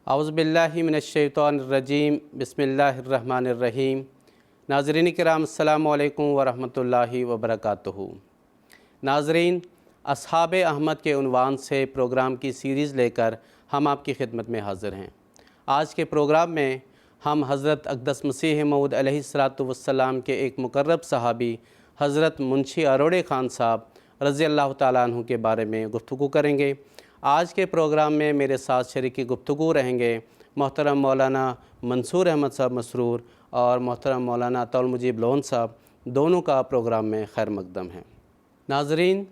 اعوذ باللہ من الشیطان الرجیم بسم اللہ الرحمن الرحیم۔ ناظرین کرام السلام علیکم ورحمۃ اللہ وبرکاتہ۔ ناظرین، اصحاب احمد کے عنوان سے پروگرام کی سیریز لے کر ہم آپ کی خدمت میں حاضر ہیں۔ آج کے پروگرام میں ہم حضرت اقدس مسیح موعود علیہ السلام کے ایک مقرب صحابی حضرت منشی اروڑے خان صاحب رضی اللہ تعالیٰ عنہ کے بارے میں گفتگو کریں گے۔ آج کے پروگرام میں میرے ساتھ شریک گفتگو رہیں گے محترم مولانا منصور احمد صاحب مسرور اور محترم مولانا عطاء المجیب لون صاحب، دونوں کا پروگرام میں خیر مقدم ہے۔ ناظرین،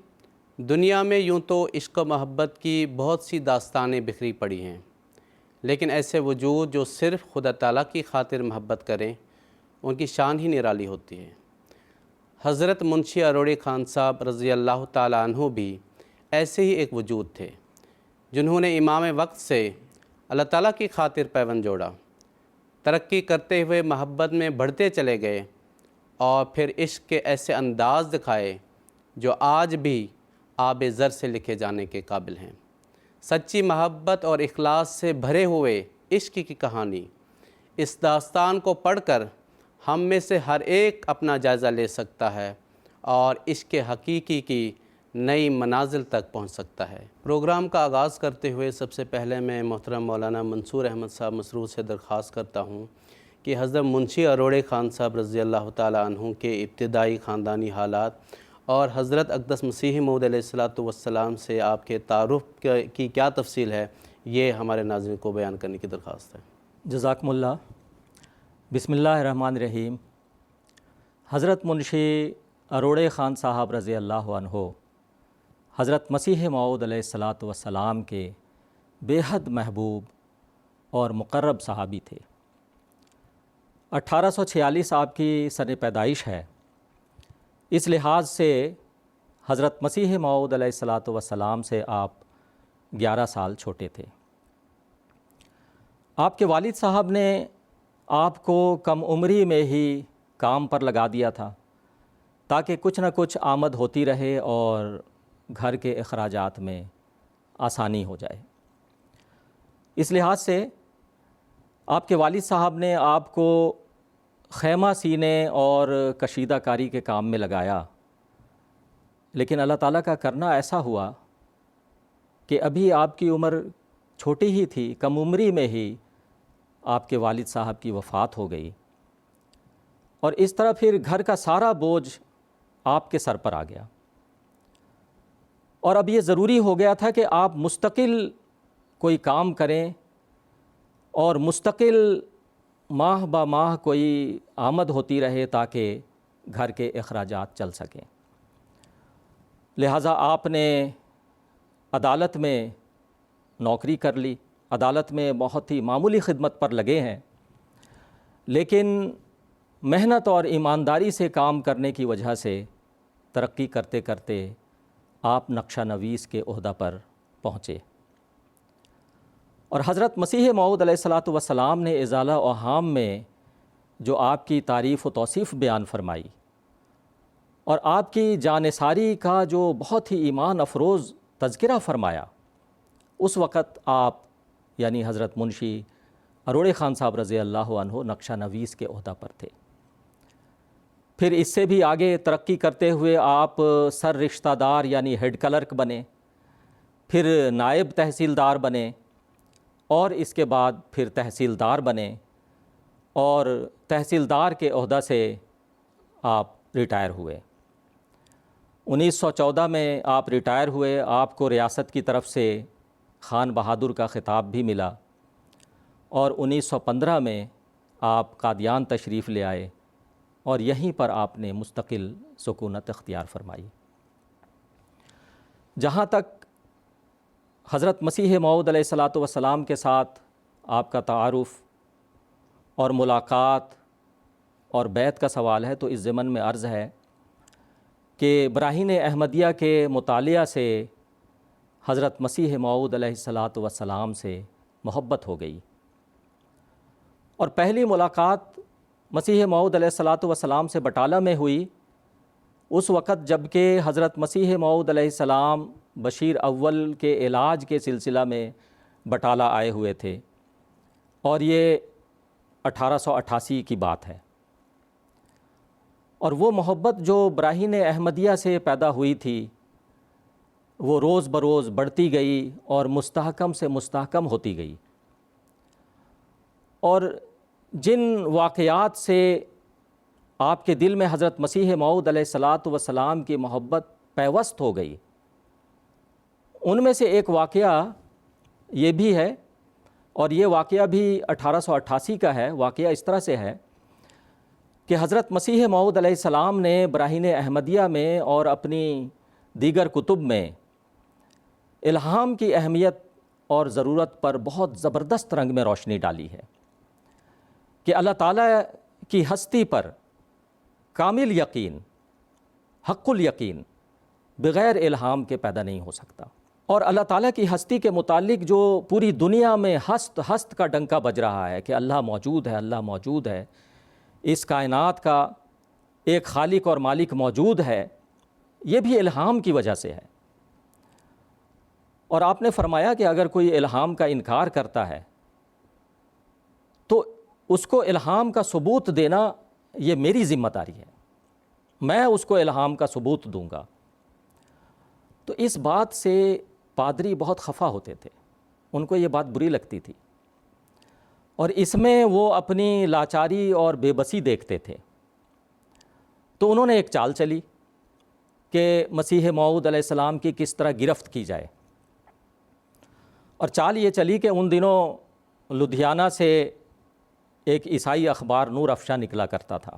دنیا میں یوں تو عشق و محبت کی بہت سی داستانیں بکھری پڑی ہیں، لیکن ایسے وجود جو صرف خدا تعالیٰ کی خاطر محبت کریں ان کی شان ہی نرالی ہوتی ہے۔ حضرت منشی اروڑے خان صاحب رضی اللہ تعالیٰ عنہ بھی ایسے ہی ایک وجود تھے جنہوں نے امام وقت سے اللہ تعالیٰ کی خاطر پیوند جوڑا، ترقی کرتے ہوئے محبت میں بڑھتے چلے گئے اور پھر عشق کے ایسے انداز دکھائے جو آج بھی آب زر سے لکھے جانے کے قابل ہیں۔ سچی محبت اور اخلاص سے بھرے ہوئے عشق کی کہانی، اس داستان کو پڑھ کر ہم میں سے ہر ایک اپنا جائزہ لے سکتا ہے اور عشق حقیقی کی نئی منازل تک پہنچ سکتا ہے۔ پروگرام کا آغاز کرتے ہوئے سب سے پہلے میں محترم مولانا منصور احمد صاحب مسرور سے درخواست کرتا ہوں کہ حضرت منشی اروڑے خان صاحب رضی اللہ تعالیٰ عنہ کے ابتدائی خاندانی حالات اور حضرت اقدس مسیح موعود علیہ السلام سے آپ کے تعارف کی کیا تفصیل ہے، یہ ہمارے ناظرین کو بیان کرنے کی درخواست ہے۔ جزاکم اللہ۔ بسم اللہ الرحمن الرحیم۔ حضرت منشی اروڑے خان صاحب رضی اللہ عنہ حضرت مسیح موعود علیہ السلام کے بے حد محبوب اور مقرب صحابی تھے۔ 1846 آپ کی سن پیدائش ہے، اس لحاظ سے حضرت مسیح موعود علیہ السلام سے آپ 11 سال چھوٹے تھے۔ آپ کے والد صاحب نے آپ کو کم عمری میں ہی کام پر لگا دیا تھا تاکہ کچھ نہ کچھ آمد ہوتی رہے اور گھر کے اخراجات میں آسانی ہو جائے۔ اس لحاظ سے آپ کے والد صاحب نے آپ کو خیمہ سینے اور کشیدہ کاری کے کام میں لگایا، لیکن اللہ تعالیٰ کا کرنا ایسا ہوا کہ ابھی آپ کی عمر چھوٹی ہی تھی، کم عمری میں ہی آپ کے والد صاحب کی وفات ہو گئی، اور اس طرح پھر گھر کا سارا بوجھ آپ کے سر پر آ گیا، اور اب یہ ضروری ہو گیا تھا کہ آپ مستقل کوئی کام کریں اور مستقل ماہ با ماہ کوئی آمد ہوتی رہے تاکہ گھر کے اخراجات چل سکیں۔ لہٰذا آپ نے عدالت میں نوکری کر لی، عدالت میں بہت ہی معمولی خدمت پر لگے ہیں، لیکن محنت اور ایمانداری سے کام کرنے کی وجہ سے ترقی کرتے کرتے آپ نقشہ نویس کے عہدہ پر پہنچے، اور حضرت مسیح موعود علیہ السلام نے ازالہ اوہام میں جو آپ کی تعریف و توصیف بیان فرمائی اور آپ کی جانثاری کا جو بہت ہی ایمان افروز تذکرہ فرمایا، اس وقت آپ یعنی حضرت منشی اروڑے خان صاحب رضی اللہ عنہ نقشہ نویس کے عہدہ پر تھے۔ پھر اس سے بھی آگے ترقی کرتے ہوئے آپ سر رشتہ دار یعنی ہیڈ کلرک بنے، پھر نائب تحصیلدار بنے، اور اس کے بعد پھر تحصیلدار بنے، اور تحصیلدار کے عہدہ سے آپ ریٹائر ہوئے۔ 1914 میں آپ ریٹائر ہوئے، آپ کو ریاست کی طرف سے خان بہادر کا خطاب بھی ملا، اور 1915 میں آپ قادیان تشریف لے آئے اور یہیں پر آپ نے مستقل سکونت اختیار فرمائی۔ جہاں تک حضرت مسیح موعود علیہ السلام کے ساتھ آپ کا تعارف اور ملاقات اور بیعت کا سوال ہے، تو اس ضمن میں عرض ہے کہ براہین احمدیہ کے مطالعہ سے حضرت مسیح موعود علیہ السلام سے محبت ہو گئی، اور پہلی ملاقات مسیح موعود علیہ السلام سے بٹالہ میں ہوئی، اس وقت جب کہ حضرت مسیح موعود علیہ السلام بشیر اول کے علاج کے سلسلہ میں بٹالہ آئے ہوئے تھے، اور یہ 1888 کی بات ہے، اور وہ محبت جو براہین احمدیہ سے پیدا ہوئی تھی وہ روز بروز بڑھتی گئی اور مستحکم سے مستحکم ہوتی گئی، اور جن واقعات سے آپ کے دل میں حضرت مسیح موعود علیہ الصلاۃ والسلام کی محبت پیوست ہو گئی، ان میں سے ایک واقعہ یہ بھی ہے، اور یہ واقعہ بھی 1888 کا ہے۔ واقعہ اس طرح سے ہے کہ حضرت مسیح موعود علیہ السلام نے براہین احمدیہ میں اور اپنی دیگر کتب میں الہام کی اہمیت اور ضرورت پر بہت زبردست رنگ میں روشنی ڈالی ہے کہ اللہ تعالیٰ کی ہستی پر کامل یقین، حق الیقین بغیر الہام کے پیدا نہیں ہو سکتا، اور اللہ تعالیٰ کی ہستی کے متعلق جو پوری دنیا میں ہست ہست کا ڈنکا بج رہا ہے کہ اللہ موجود ہے، اللہ موجود ہے، اس کائنات کا ایک خالق اور مالک موجود ہے، یہ بھی الہام کی وجہ سے ہے۔ اور آپ نے فرمایا کہ اگر کوئی الہام کا انکار کرتا ہے تو اس کو الہام کا ثبوت دینا یہ میری ذمہ داری ہے، میں اس کو الہام کا ثبوت دوں گا۔ تو اس بات سے پادری بہت خفا ہوتے تھے، ان کو یہ بات بری لگتی تھی، اور اس میں وہ اپنی لاچاری اور بے بسی دیکھتے تھے۔ تو انہوں نے ایک چال چلی کہ مسیح موعود علیہ السلام کی کس طرح گرفت کی جائے، اور چال یہ چلی کہ ان دنوں لدھیانہ سے ایک عیسائی اخبار نور افشاں نکلا کرتا تھا،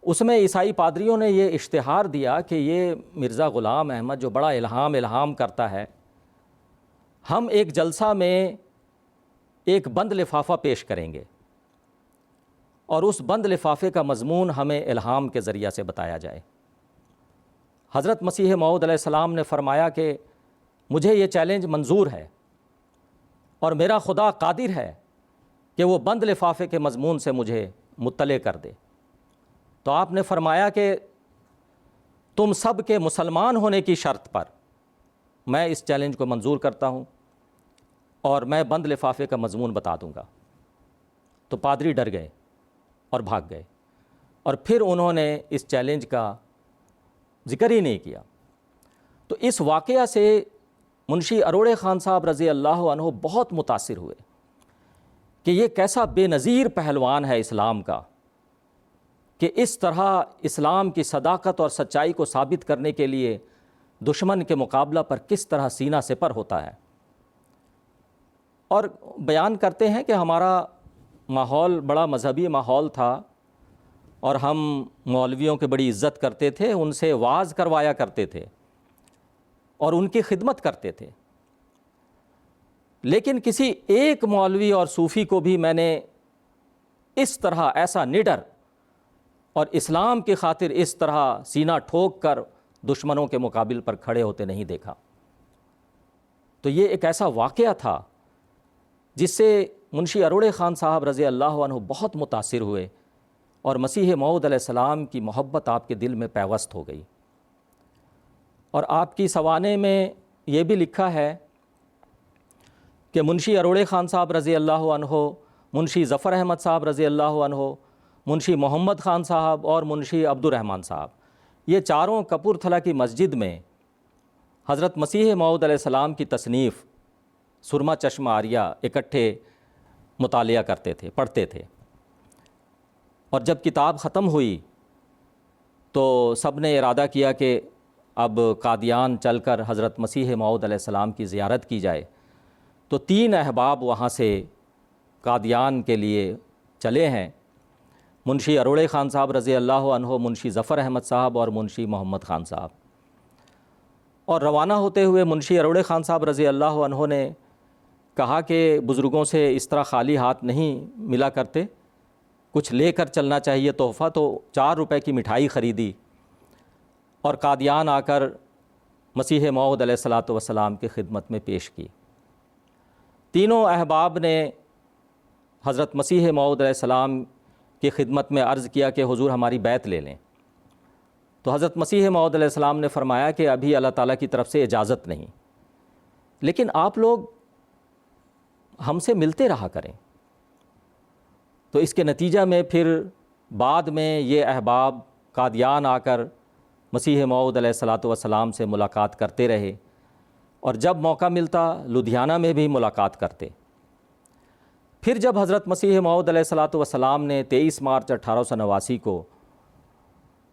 اس میں عیسائی پادریوں نے یہ اشتہار دیا کہ یہ مرزا غلام احمد جو بڑا الہام کرتا ہے، ہم ایک جلسہ میں ایک بند لفافہ پیش کریں گے، اور اس بند لفافے کا مضمون ہمیں الہام کے ذریعہ سے بتایا جائے۔ حضرت مسیح موعود علیہ السلام نے فرمایا کہ مجھے یہ چیلنج منظور ہے، اور میرا خدا قادر ہے کہ وہ بند لفافے کے مضمون سے مجھے مطلع کر دے۔ تو آپ نے فرمایا کہ تم سب کے مسلمان ہونے کی شرط پر میں اس چیلنج کو منظور کرتا ہوں، اور میں بند لفافے کا مضمون بتا دوں گا۔ تو پادری ڈر گئے اور بھاگ گئے، اور پھر انہوں نے اس چیلنج کا ذکر ہی نہیں کیا۔ تو اس واقعہ سے منشی اروڑے خان صاحب رضی اللہ عنہ بہت متاثر ہوئے کہ یہ کیسا بے نظیر پہلوان ہے اسلام کا، کہ اس طرح اسلام کی صداقت اور سچائی کو ثابت کرنے کے لیے دشمن کے مقابلہ پر کس طرح سینہ سپر ہوتا ہے۔ اور بیان کرتے ہیں کہ ہمارا ماحول بڑا مذہبی ماحول تھا، اور ہم مولویوں کی بڑی عزت کرتے تھے، ان سے وعظ کروایا کرتے تھے اور ان کی خدمت کرتے تھے، لیکن کسی ایک مولوی اور صوفی کو بھی میں نے اس طرح ایسا نڈر اور اسلام کی خاطر اس طرح سینہ ٹھوک کر دشمنوں کے مقابل پر کھڑے ہوتے نہیں دیکھا۔ تو یہ ایک ایسا واقعہ تھا جس سے منشی اروڑے خان صاحب رضی اللہ عنہ بہت متاثر ہوئے، اور مسیح موعود علیہ السلام کی محبت آپ کے دل میں پیوست ہو گئی۔ اور آپ کی سوانح میں یہ بھی لکھا ہے کہ منشی اروڑے خان صاحب رضی اللہ عنہ، منشی ظفر احمد صاحب رضی اللہ عنہ، منشی محمد خان صاحب اور منشی عبد الرحمن صاحب، یہ چاروں کپور تھلہ کی مسجد میں حضرت مسیح موعود علیہ السلام کی تصنیف سرما چشمہ آریہ اکٹھے مطالعہ کرتے تھے، پڑھتے تھے، اور جب کتاب ختم ہوئی تو سب نے ارادہ کیا کہ اب قادیان چل کر حضرت مسیح موعود علیہ السلام کی زیارت کی جائے۔ تو 3 احباب وہاں سے قادیان کے لیے چلے ہیں، منشی اروڑے خان صاحب رضی اللہ عنہ، منشی ظفر احمد صاحب اور منشی محمد خان صاحب۔ اور روانہ ہوتے ہوئے منشی اروڑے خان صاحب رضی اللہ عنہ نے کہا کہ بزرگوں سے اس طرح خالی ہاتھ نہیں ملا کرتے، کچھ لے کر چلنا چاہیے تحفہ۔ تو 4 روپے کی مٹھائی خریدی اور قادیان آ کر مسیح موعود علیہ الصلاۃ والسلام کی خدمت میں پیش کی۔ تینوں احباب نے حضرت مسیح موعود علیہ السلام کی خدمت میں عرض کیا کہ حضور ہماری بیعت لے لیں۔ تو حضرت مسیح موعود علیہ السلام نے فرمایا کہ ابھی اللہ تعالیٰ کی طرف سے اجازت نہیں، لیکن آپ لوگ ہم سے ملتے رہا کریں، تو اس کے نتیجہ میں پھر بعد میں یہ احباب قادیان آ کر مسیح موعود علیہ الصلاۃ والسلام سے ملاقات کرتے رہے، اور جب موقع ملتا لدھیانہ میں بھی ملاقات کرتے۔ پھر جب حضرت مسیح موعود علیہ الصلاۃ والسلام نے 23 مارچ 1889 کو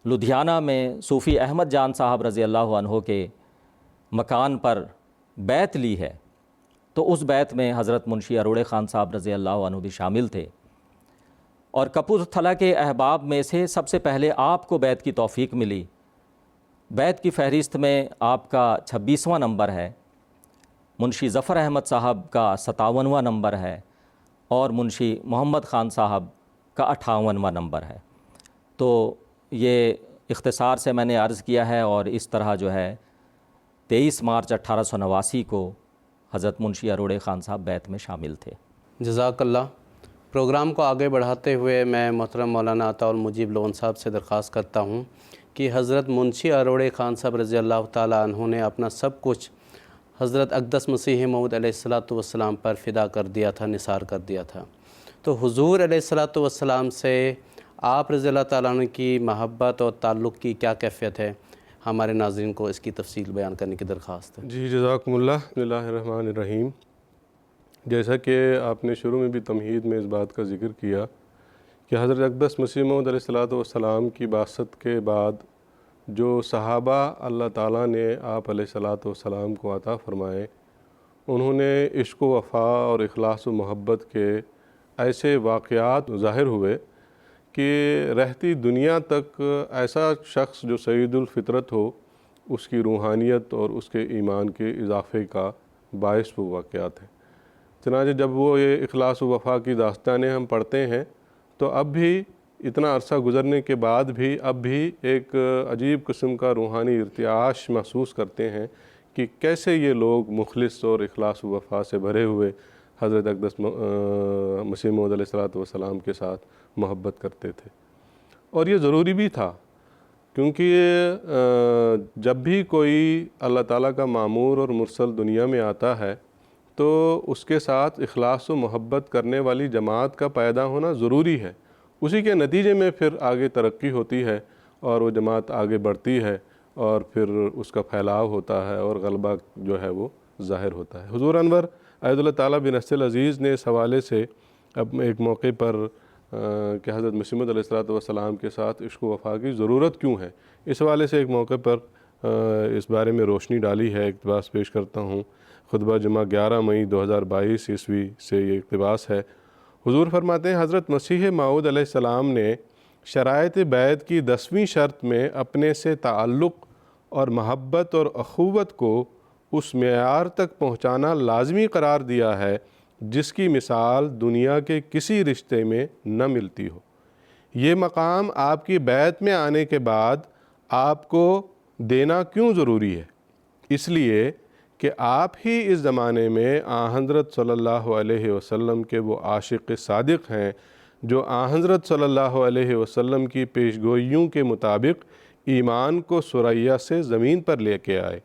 لدھیانہ میں صوفی احمد جان صاحب رضی اللہ عنہ کے مکان پر بیعت لی ہے، تو اس بیعت میں حضرت منشی اروڑے خان صاحب رضی اللہ عنہ بھی شامل تھے، اور کپورتھلا کے احباب میں سے سب سے پہلے آپ کو بیعت کی توفیق ملی۔ بیعت کی فہرست میں آپ کا 26واں نمبر ہے، منشی ظفر احمد صاحب کا 57واں نمبر ہے، اور منشی محمد خان صاحب کا 58واں نمبر ہے۔ تو یہ اختصار سے میں نے عرض کیا ہے، اور اس طرح جو ہے 23 مارچ 1889 کو حضرت منشی اروڑے خان صاحب بیعت میں شامل تھے۔ جزاک اللہ۔ پروگرام کو آگے بڑھاتے ہوئے میں محترم مولانا عطا المجیب لون صاحب سے درخواست کرتا ہوں کہ حضرت منشی اروڑے خان صاحب رضی اللہ تعالیٰ عنہ نے اپنا سب کچھ حضرت اقدس مسیح موعود علیہ الصلاۃ والسلام پر فدا کر دیا تھا، نثار کر دیا تھا۔ تو حضور علیہ الصلاۃ والسلام سے آپ رضی اللہ تعالیٰ عنہ کی محبت اور تعلق کی کیا کیفیت ہے، ہمارے ناظرین کو اس کی تفصیل بیان کرنے کی درخواست ہے۔ جی جزاکم اللہ۔ بسم اللہ الرحمن الرحیم۔ جیسا کہ آپ نے شروع میں بھی تمہید میں اس بات کا ذکر کیا کہ حضرت اقدس مسیح موعود علیہ الصلاۃ والسلام کی بعثت کے بعد جو صحابہ اللہ تعالیٰ نے آپ علیہ الصلاۃ والسلام کو عطا فرمائے، انہوں نے عشق و وفا اور اخلاص و محبت کے ایسے واقعات ظاہر ہوئے کہ رہتی دنیا تک ایسا شخص جو سعید الفطرت ہو، اس کی روحانیت اور اس کے ایمان کے اضافے کا باعث وہ واقعات ہیں۔ چنانچہ جب وہ یہ اخلاص و وفا کی داستانیں ہم پڑھتے ہیں تو اب بھی اتنا عرصہ گزرنے کے بعد بھی اب بھی ایک عجیب قسم کا روحانی ارتعاش محسوس کرتے ہیں کہ کیسے یہ لوگ مخلص اور اخلاص و وفا سے بھرے ہوئے حضرت اقدس مسیح موعود علیہ الصلاۃ والسلام کے ساتھ محبت کرتے تھے۔ اور یہ ضروری بھی تھا، کیونکہ جب بھی کوئی اللہ تعالیٰ کا مامور اور مرسل دنیا میں آتا ہے تو اس کے ساتھ اخلاص و محبت کرنے والی جماعت کا پیدا ہونا ضروری ہے۔ اسی کے نتیجے میں پھر آگے ترقی ہوتی ہے اور وہ جماعت آگے بڑھتی ہے، اور پھر اس کا پھیلاؤ ہوتا ہے اور غلبہ جو ہے وہ ظاہر ہوتا ہے۔ حضور انور ایت اللہ تعالیٰ بن نصر العزیز نے اس حوالے سے اب ایک موقع پر کہ حضرت مسیح موعود علیہ الصلاۃ والسلام کے ساتھ عشق و وفا کی ضرورت کیوں ہے، اس حوالے سے ایک موقع پر اس بارے میں روشنی ڈالی ہے۔ اقتباس پیش کرتا ہوں، خطبہ جمعہ 11 مئی 2022 عیسوی سے یہ اقتباس ہے۔ حضور فرماتے ہیں، حضرت مسیح موعود علیہ السلام نے شرائط بیعت کی 10ویں شرط میں اپنے سے تعلق اور محبت اور اخوت کو اس معیار تک پہنچانا لازمی قرار دیا ہے جس کی مثال دنیا کے کسی رشتے میں نہ ملتی ہو۔ یہ مقام آپ کی بیعت میں آنے کے بعد آپ کو دینا کیوں ضروری ہے؟ اس لیے کہ آپ ہی اس زمانے میں حضرت صلی اللہ علیہ وسلم کے وہ عاشق صادق ہیں جو حضرت صلی اللہ علیہ وسلم کی پیشگوئیوں کے مطابق ایمان کو ثریا سے زمین پر لے کے آئے،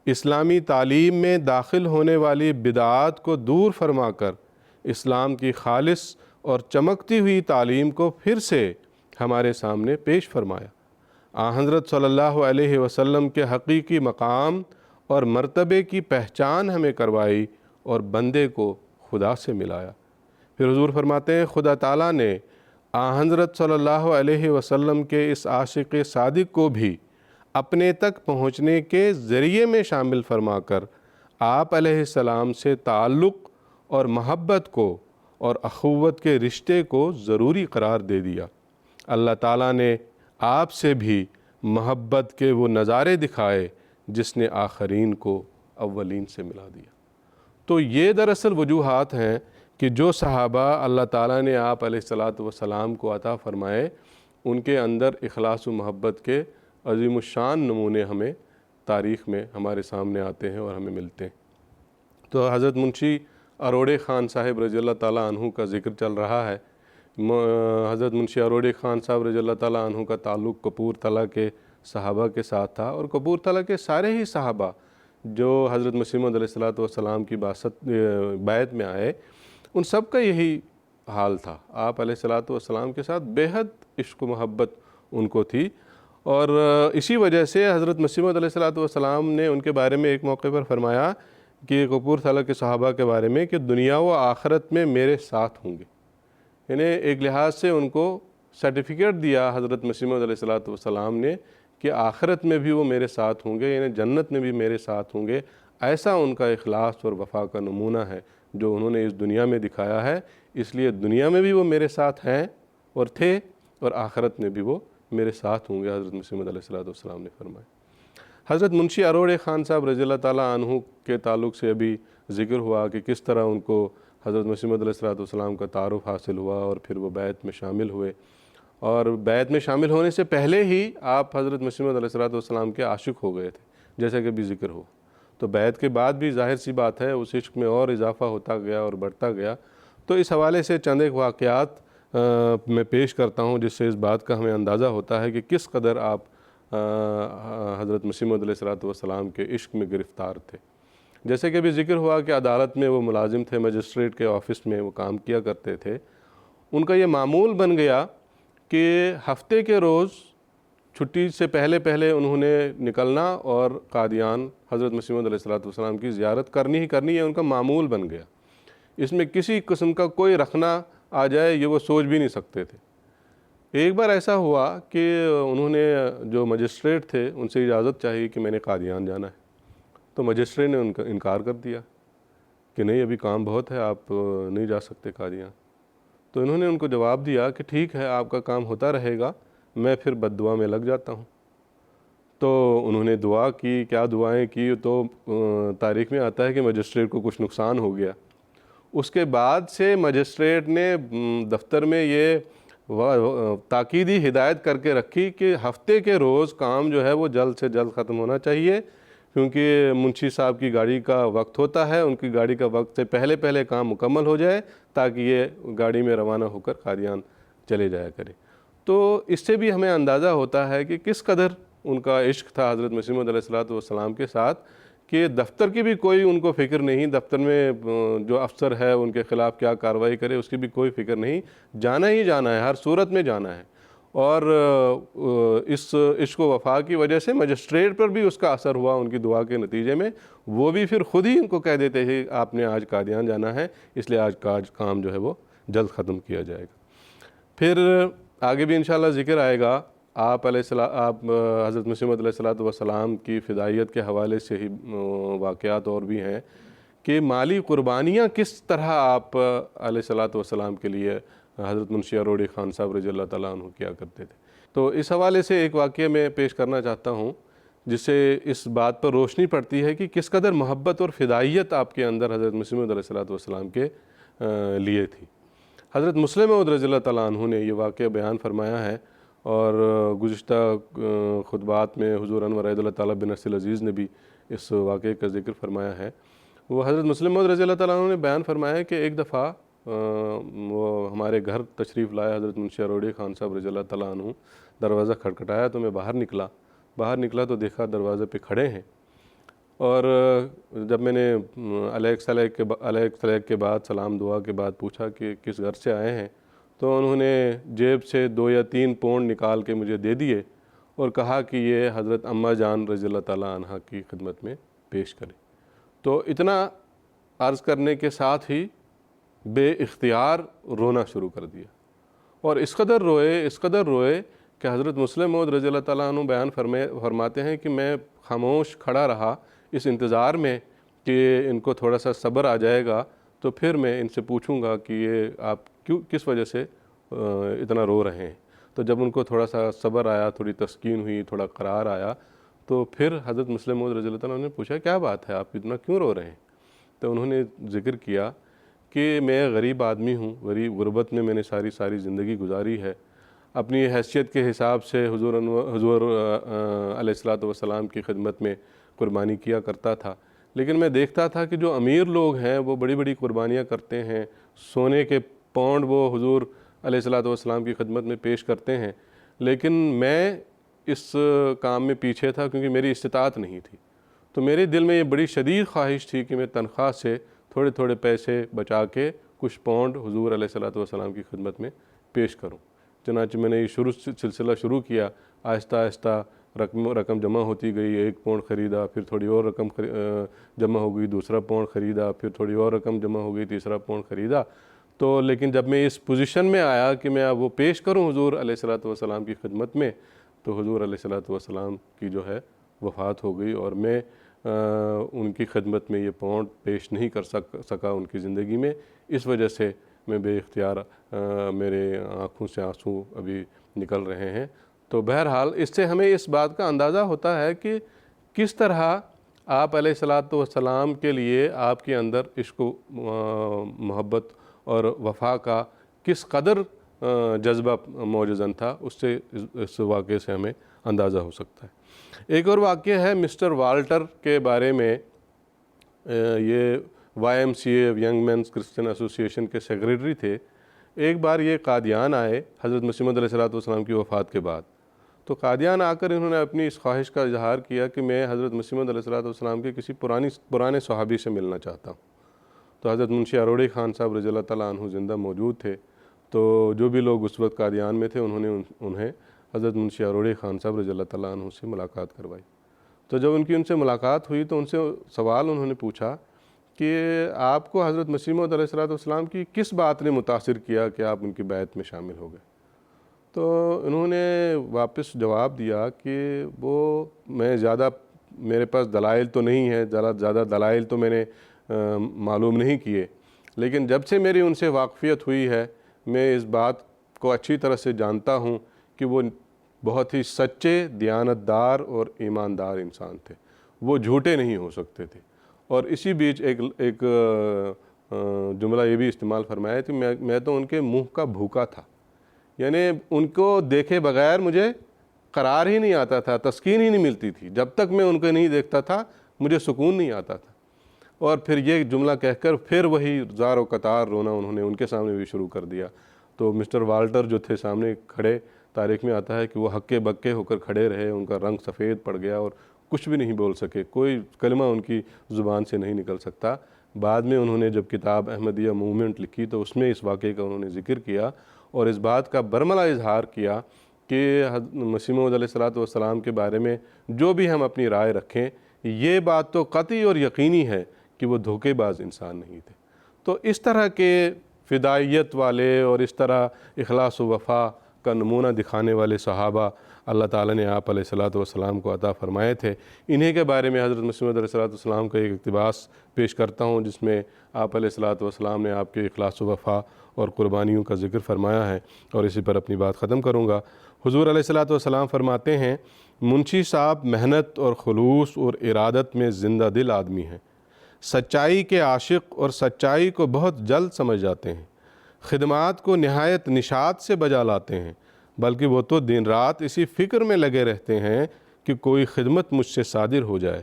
اسلامی تعلیم میں داخل ہونے والی بدعات کو دور فرما کر اسلام کی خالص اور چمکتی ہوئی تعلیم کو پھر سے ہمارے سامنے پیش فرمایا۔ حضرت صلی اللہ علیہ وسلم کے حقیقی مقام اور مرتبے کی پہچان ہمیں کروائی اور بندے کو خدا سے ملایا۔ پھر حضور فرماتے ہیں، خدا تعالیٰ نے حضرت صلی اللہ علیہ وسلم کے اس عاشق صادق کو بھی اپنے تک پہنچنے کے ذریعے میں شامل فرما کر آپ علیہ السلام سے تعلق اور محبت کو اور اخوت کے رشتے کو ضروری قرار دے دیا۔ اللہ تعالیٰ نے آپ سے بھی محبت کے وہ نظارے دکھائے جس نے آخرین کو اولین سے ملا دیا۔ تو یہ دراصل وجوہات ہیں کہ جو صحابہ اللہ تعالیٰ نے آپ علیہ الصلاۃ والسلام کو عطا فرمائے، ان کے اندر اخلاص و محبت کے عظیم الشان نمونے ہمیں تاریخ میں ہمارے سامنے آتے ہیں اور ہمیں ملتے ہیں۔ تو حضرت منشی اروڑے خان صاحب رضی اللہ تعالیٰ عنہ کا ذکر چل رہا ہے۔ حضرت منشی اروڑے خان صاحب رضی اللہ تعالیٰ عنہ کا تعلق کپورتھلا کے صحابہ کے ساتھ تھا، اور کپورتھلا کے سارے ہی صحابہ جو حضرت مسیح موعود علیہ الصلاۃ والسلام کی بیعت میں آئے، ان سب کا یہی حال تھا. آپ علیہ الصلاۃ والسلام کے ساتھ بے حد عشق و محبت ان کو تھی, اور اسی وجہ سے حضرت مسیح موعود علیہ الصلاۃ والسلام نے ان کے بارے میں ایک موقع پر فرمایا کہ کپورتھلا کے صحابہ کے بارے میں کہ دنیا و آخرت میں میرے ساتھ ہوں گے. یعنی ایک لحاظ سے ان کو سرٹیفکیٹ دیا حضرت مسیح موعود علیہ الصلاۃ والسلام نے کہ آخرت میں بھی وہ میرے ساتھ ہوں گے, یعنی جنت میں بھی میرے ساتھ ہوں گے. ایسا ان کا اخلاص اور وفا کا نمونہ ہے جو انہوں نے اس دنیا میں دکھایا ہے. اس لیے دنیا میں بھی وہ میرے ساتھ ہیں اور تھے, اور آخرت میں بھی وہ میرے ساتھ ہوں گے, حضرت مسیح موعود علیہ الصلاۃ والسلام نے فرمایا. حضرت منشی اروڑے خان صاحب رضی اللہ تعالیٰ عنہ کے تعلق سے ابھی ذکر ہوا کہ کس طرح ان کو حضرت مسیح موعود علیہ الصلاۃ والسلام کا تعارف حاصل ہوا اور پھر وہ بیعت میں شامل ہوئے, اور بیعت میں شامل ہونے سے پہلے ہی آپ حضرت مسیح موعود علیہ الصلاۃ والسلام کے عاشق ہو گئے تھے, جیسا کہ ابھی ذکر ہو. تو بیعت کے بعد بھی ظاہر سی بات ہے اس عشق میں اور اضافہ ہوتا گیا اور بڑھتا گیا. تو اس حوالے سے چند ایک واقعات میں پیش کرتا ہوں جس سے اس بات کا ہمیں اندازہ ہوتا ہے کہ کس قدر آپ حضرت مسیح موعود علیہ الصلاۃ والسلام کے عشق میں گرفتار تھے. جیسے کہ ابھی ذکر ہوا کہ عدالت میں وہ ملازم تھے, مجسٹریٹ کے آفس میں وہ کام کیا کرتے تھے. ان کا یہ معمول بن گیا کہ ہفتے کے روز چھٹی سے پہلے انہوں نے نکلنا اور قادیان حضرت مسیح موعود علیہ الصلاۃ والسلام کی زیارت کرنی ہی کرنی ہے, ان کا معمول بن گیا. اس میں کسی قسم کا کوئی رکھنا آ جائے یہ وہ سوچ بھی نہیں سکتے تھے. ایک بار ایسا ہوا کہ انہوں نے جو مجسٹریٹ تھے ان سے اجازت چاہی کہ میں نے قادیان جانا ہے. تو مجسٹریٹ نے ان کا انکار کر دیا کہ نہیں ابھی کام بہت ہے, آپ نہیں جا سکتے قادیان. تو انہوں نے ان کو جواب دیا کہ ٹھیک ہے آپ کا کام ہوتا رہے گا, میں پھر بد دعا میں لگ جاتا ہوں. تو انہوں نے دعا کی, کیا دعائیں کی, تو تاریخ میں آتا ہے کہ مجسٹریٹ کو کچھ نقصان ہو گیا. اس کے بعد سے مجسٹریٹ نے دفتر میں یہ تاکیدی ہدایت کر کے رکھی کہ ہفتے کے روز کام جو ہے وہ جلد سے جلد ختم ہونا چاہیے, کیونکہ منشی صاحب کی گاڑی کا وقت ہوتا ہے, ان کی گاڑی کا وقت سے پہلے کام مکمل ہو جائے تاکہ یہ گاڑی میں روانہ ہو کر قادیان چلے جایا کرے. تو اس سے بھی ہمیں اندازہ ہوتا ہے کہ کس قدر ان کا عشق تھا حضرت مسیح موعود علیہ الصلاۃ والسلام کے ساتھ کہ دفتر کی بھی کوئی ان کو فکر نہیں, دفتر میں جو افسر ہے ان کے خلاف کیا کارروائی کرے اس کی بھی کوئی فکر نہیں, جانا ہی جانا ہے, ہر صورت میں جانا ہے. اور اس عشق و وفا کی وجہ سے مجسٹریٹ پر بھی اس کا اثر ہوا ان کی دعا کے نتیجے میں. وہ بھی پھر خود ہی ان کو کہہ دیتے ہیں آپ نے آج قادیان جانا ہے, اس لیے آج کا کام جو ہے وہ جلد ختم کیا جائے گا. پھر آگے بھی انشاءاللہ ذکر آئے گا. آپ حضرت مسیح موعود علیہ الصلاۃ والسلام کی فدائیت کے حوالے سے ہی واقعات اور بھی ہیں کہ مالی قربانیاں کس طرح آپ علیہ الصلاۃ والسلام کے لیے حضرت منشی اروڑی خان صاحب رضی اللہ تعالیٰ عنہ کیا کرتے تھے. تو اس حوالے سے ایک واقعہ میں پیش کرنا چاہتا ہوں جس سے اس بات پر روشنی پڑتی ہے کہ کس قدر محبت اور فدائیت آپ کے اندر حضرت مسیح موعود علیہ الصلاۃ والسلام کے لیے تھی. حضرت مسلم موعود رضی اللہ تعالیٰ عنہ نے یہ واقعہ بیان فرمایا ہے, اور گزشتہ خطبات میں حضور انور عید اللہ تعالیٰ بن نصر العزیز نے بھی اس واقعے کا ذکر فرمایا ہے. وہ حضرت مسلم موعود رضی اللہ تعالیٰ عنہ نے بیان فرمایا کہ ایک دفعہ وہ ہمارے گھر تشریف لائے حضرت منشی اروڑی خان صاحب رضی اللہ تعالیٰ عنہ. دروازہ کھٹکھٹایا تو میں باہر نکلا تو دیکھا دروازے پہ کھڑے ہیں, اور جب میں نے علیک سلیک کے بعد سلام دعا کے بعد پوچھا کہ کس گھر سے آئے ہیں, تو انہوں نے جیب سے 2 یا 3 پونڈ نکال کے مجھے دے دیے اور کہا کہ یہ حضرت اماں جان رضی اللہ تعالیٰ عنہ کی خدمت میں پیش کریں. تو اتنا عرض کرنے کے ساتھ ہی بے اختیار رونا شروع کر دیا, اور اس قدر روئے کہ حضرت مسلم موعود رضی اللہ تعالیٰ عنہ بیان فرماتے ہیں کہ میں خاموش کھڑا رہا اس انتظار میں کہ ان کو تھوڑا سا صبر آ جائے گا تو پھر میں ان سے پوچھوں گا کہ یہ آپ کس وجہ سے اتنا رو رہے ہیں. تو جب ان کو تھوڑا سا صبر آیا, تھوڑی تسکین ہوئی, تھوڑا قرار آیا, تو پھر حضرت مسلم موعود رضی اللہ تعالیٰ عنہ نے پوچھا کیا بات ہے, آپ اتنا کیوں رو رہے ہیں؟ تو انہوں نے ذکر کیا کہ میں غریب آدمی ہوں, غربت میں میں نے ساری زندگی گزاری ہے. اپنی حیثیت کے حساب سے حضور علیہ الصلاۃ والسلام کی خدمت میں قربانی کیا کرتا تھا, لیکن میں دیکھتا تھا کہ جو امیر لوگ ہیں وہ بڑی قربانیاں کرتے ہیں, سونے کے پاؤنڈ وہ حضور علیہ الصلاۃ والسلام کی خدمت میں پیش کرتے ہیں, لیکن میں اس کام میں پیچھے تھا کیونکہ میری استطاعت نہیں تھی. تو میرے دل میں یہ بڑی شدید خواہش تھی کہ میں تنخواہ سے تھوڑے پیسے بچا کے کچھ پاؤنڈ حضور علیہ الصلوۃ والسلام کی خدمت میں پیش کروں۔ چنانچہ میں نے یہ سلسلہ شروع کیا، آہستہ آہستہ رقم جمع ہوتی گئی، 1 پاؤنڈ خریدا، پھر تھوڑی اور رقم جمع ہو گئی، 2 پاؤنڈ خریدا، پھر تھوڑی اور رقم جمع ہو گئی، 3 پاؤنڈ خریدا۔ تو لیکن جب میں اس پوزیشن میں آیا کہ میں اب وہ پیش کروں حضور علیہ الصلوۃ والسلام کی خدمت میں، تو حضور علیہ الصلوۃ والسلام کی جو ہے وفات ہو گئی، اور میں ان کی خدمت میں یہ پاؤنڈ پیش نہیں کر سکا ان کی زندگی میں۔ اس وجہ سے میں بے اختیار میرے آنکھوں سے آنسو ابھی نکل رہے ہیں۔ تو بہرحال اس سے ہمیں اس بات کا اندازہ ہوتا ہے کہ کس طرح آپ علیہ الصلوۃ والسلام کے لیے آپ کے اندر عشق و محبت اور وفا کا کس قدر جذبہ موجزن تھا، اس سے اس واقعے سے ہمیں اندازہ ہو سکتا ہے۔ ایک اور واقعہ ہے مسٹر والٹر کے بارے میں۔ یہ YMCA ینگ مینز کرسچن ایسوسی ایشن کے سیکریٹری تھے۔ ایک بار یہ قادیان آئے حضرت مسیح موعود علیہ الصلوۃ والسلام کی وفات کے بعد۔ تو قادیان آ کر انہوں نے اپنی اس خواہش کا اظہار کیا کہ میں حضرت مسیح موعود علیہ الصلوۃ والسلام کے کسی پرانے صحابی سے ملنا چاہتا ہوں۔ تو حضرت منشی اروڑی خان صاحب رضی اللہ تعالیٰ عنہ زندہ موجود تھے، تو جو بھی لوگ اس وقت قادیان میں تھے انہوں نے انہیں حضرت منشی اروڑی خان صاحب رضی اللہ تعالیٰ عنہ سے ملاقات کروائی۔ تو جب ان سے ملاقات ہوئی تو ان سے سوال انہوں نے پوچھا کہ آپ کو حضرت مسیح موعود علیہ الصلوۃ والسلام کی کس بات نے متاثر کیا کہ آپ ان کی بیعت میں شامل ہو گئے؟ تو انہوں نے واپس جواب دیا کہ میرے پاس دلائل تو نہیں ہے، زیادہ دلائل تو میں نے معلوم نہیں کیے، لیکن جب سے میری ان سے واقفیت ہوئی ہے میں اس بات کو اچھی طرح سے جانتا ہوں کہ وہ بہت ہی سچے، دیانتدار اور ایماندار انسان تھے، وہ جھوٹے نہیں ہو سکتے تھے۔ اور اسی بیچ ایک جملہ یہ بھی استعمال فرمایا کہ میں تو ان کے منہ کا بھوکا تھا، یعنی ان کو دیکھے بغیر مجھے قرار ہی نہیں آتا تھا، تسکین ہی نہیں ملتی تھی، جب تک میں ان کو نہیں دیکھتا تھا مجھے سکون نہیں آتا تھا۔ اور پھر یہ جملہ کہہ کر پھر وہی زار و قطار رونا انہوں نے ان کے سامنے بھی شروع کر دیا۔ تو مسٹر والٹر جو تھے سامنے کھڑے، تاریخ میں آتا ہے کہ وہ ہکے بکے ہو کر کھڑے رہے، ان کا رنگ سفید پڑ گیا اور کچھ بھی نہیں بول سکے، کوئی کلمہ ان کی زبان سے نہیں نکل سکتا۔ بعد میں انہوں نے جب کتاب احمدیہ موومنٹ لکھی تو اس میں اس واقعے کا انہوں نے ذکر کیا اور اس بات کا برملا اظہار کیا کہ مسیح موعود علیہ الصلوۃ والسلام کے بارے میں جو بھی ہم اپنی رائے رکھیں، یہ بات تو قطعی اور یقینی ہے کہ وہ دھوکے باز انسان نہیں تھے۔ تو اس طرح کے فدائیت والے اور اس طرح اخلاص و وفا کا نمونہ دکھانے والے صحابہ اللہ تعالیٰ نے آپ علیہ الصلوۃ والسلام کو عطا فرمائے تھے۔ انہیں کے بارے میں حضرت مسیح موعود علیہ الصلوۃ والسلام کا ایک اقتباس پیش کرتا ہوں جس میں آپ علیہ الصلوۃ والسلام نے آپ کے اخلاص و وفا اور قربانیوں کا ذکر فرمایا ہے، اور اسی پر اپنی بات ختم کروں گا۔ حضور علیہ الصلوۃ والسلام فرماتے ہیں، منشی صاحب محنت اور خلوص اور ارادت میں زندہ دل آدمی ہیں، سچائی کے عاشق اور سچائی کو بہت جلد سمجھ جاتے ہیں، خدمات کو نہایت نشاط سے بجا لاتے ہیں، بلکہ وہ تو دن رات اسی فکر میں لگے رہتے ہیں کہ کوئی خدمت مجھ سے صادر ہو جائے۔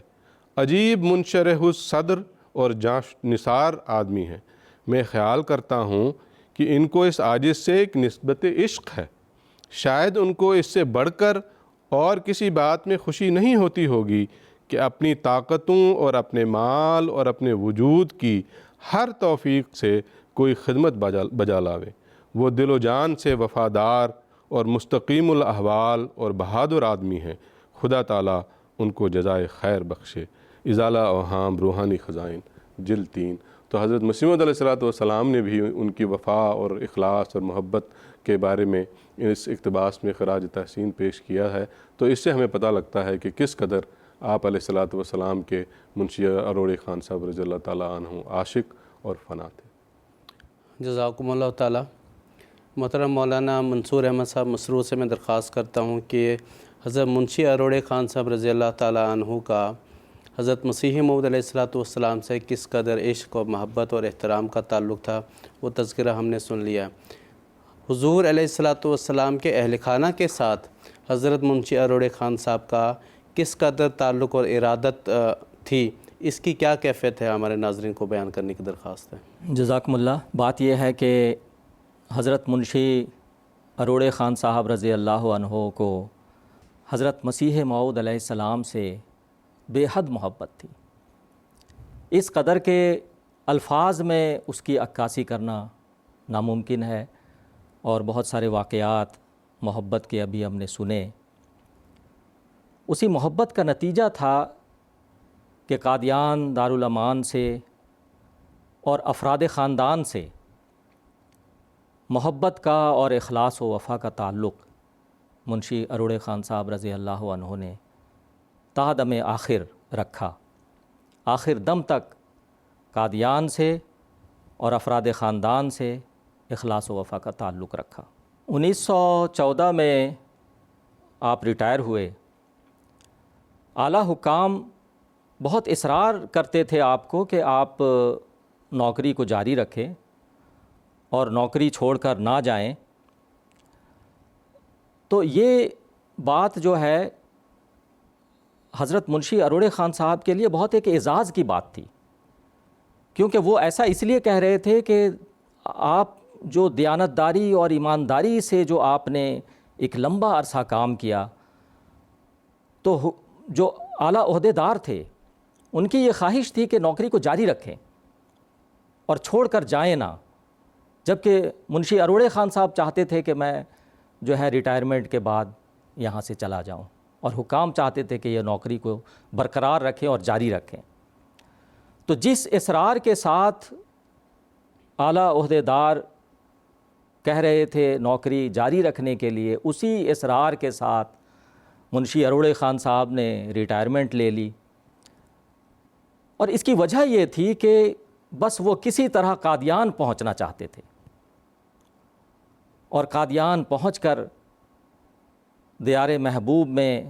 عجیب منشرح الصدر اور جاں نثار آدمی ہیں، میں خیال کرتا ہوں کہ ان کو اس عاجز سے ایک نسبت عشق ہے، شاید ان کو اس سے بڑھ کر اور کسی بات میں خوشی نہیں ہوتی ہوگی کہ اپنی طاقتوں اور اپنے مال اور اپنے وجود کی ہر توفیق سے کوئی خدمت بجا لاوے۔ وہ دل و جان سے وفادار اور مستقیم الاحوال اور بہادر آدمی ہیں، خدا تعالیٰ ان کو جزائے خیر بخشے۔ ازالہ اوہام روحانی خزائن جلد 3۔ تو حضرت مسیح موعود علیہ الصلوۃ والسلام نے بھی ان کی وفا اور اخلاص اور محبت کے بارے میں اس اقتباس میں خراج تحسین پیش کیا ہے۔ تو اس سے ہمیں پتہ لگتا ہے کہ کس قدر آپ علیہ الصلوۃ والسلام کے منشی اروڑی خان صاحب رضی اللہ تعالیٰ عنہ عاشق اور فنا تھے۔ جزاکم اللہ تعالیٰ۔ محترم مولانا منصور احمد صاحب مسرور سے میں درخواست کرتا ہوں کہ حضرت منشی اروڑی خان صاحب رضی اللہ تعالیٰ عنہ کا حضرت مسیح موعود علیہ الصلوۃ والسلام سے کس قدر عشق و محبت اور احترام کا تعلق تھا، وہ تذکرہ ہم نے سن لیا۔ حضور علیہ الصلوۃ والسلام کے اہل خانہ کے ساتھ حضرت منشی اروڑی خان صاحب کا کس قدر تعلق اور ارادت تھی، اس کی کیا کیفیت ہے، ہمارے ناظرین کو بیان کرنے کی درخواست ہے۔ جزاکم اللہ۔ بات یہ ہے کہ حضرت منشی اروڑی خان صاحب رضی اللہ عنہ کو حضرت مسیح موعود علیہ السلام سے بے حد محبت تھی، اس قدر کہ الفاظ میں اس کی عکاسی کرنا ناممکن ہے، اور بہت سارے واقعات محبت کے ابھی ہم نے سنے۔ اسی محبت کا نتیجہ تھا کہ قادیان دارالامان سے اور افراد خاندان سے محبت کا اور اخلاص و وفا کا تعلق منشی اروڑے خان صاحب رضی اللہ عنہ نے تا دم آخر رکھا۔ آخر دم تک قادیان سے اور افراد خاندان سے اخلاص و وفا کا تعلق رکھا۔ 1914 میں آپ ریٹائر ہوئے۔ اعلیٰ حکام بہت اصرار کرتے تھے آپ کو کہ آپ نوکری کو جاری رکھیں اور نوکری چھوڑ کر نہ جائیں۔ تو یہ بات جو ہے حضرت منشی اروڑے خان صاحب کے لیے بہت ایک اعزاز کی بات تھی، کیونکہ وہ ایسا اس لیے کہہ رہے تھے کہ آپ جو دیانتداری اور ایمانداری سے جو آپ نے ایک لمبا عرصہ کام کیا، تو جو اعلیٰ عہدیدار تھے ان کی یہ خواہش تھی کہ نوکری کو جاری رکھیں اور چھوڑ کر جائیں نہ، جبکہ منشی اروڑے خان صاحب چاہتے تھے کہ میں جو ہے ریٹائرمنٹ کے بعد یہاں سے چلا جاؤں، اور حکام چاہتے تھے کہ یہ نوکری کو برقرار رکھیں اور جاری رکھیں۔ تو جس اصرار کے ساتھ اعلیٰ عہدیدار کہہ رہے تھے نوکری جاری رکھنے کے لیے، اسی اصرار کے ساتھ منشی اروڑے خان صاحب نے ریٹائرمنٹ لے لی۔ اور اس کی وجہ یہ تھی کہ بس وہ کسی طرح قادیان پہنچنا چاہتے تھے، اور قادیان پہنچ کر دیار محبوب میں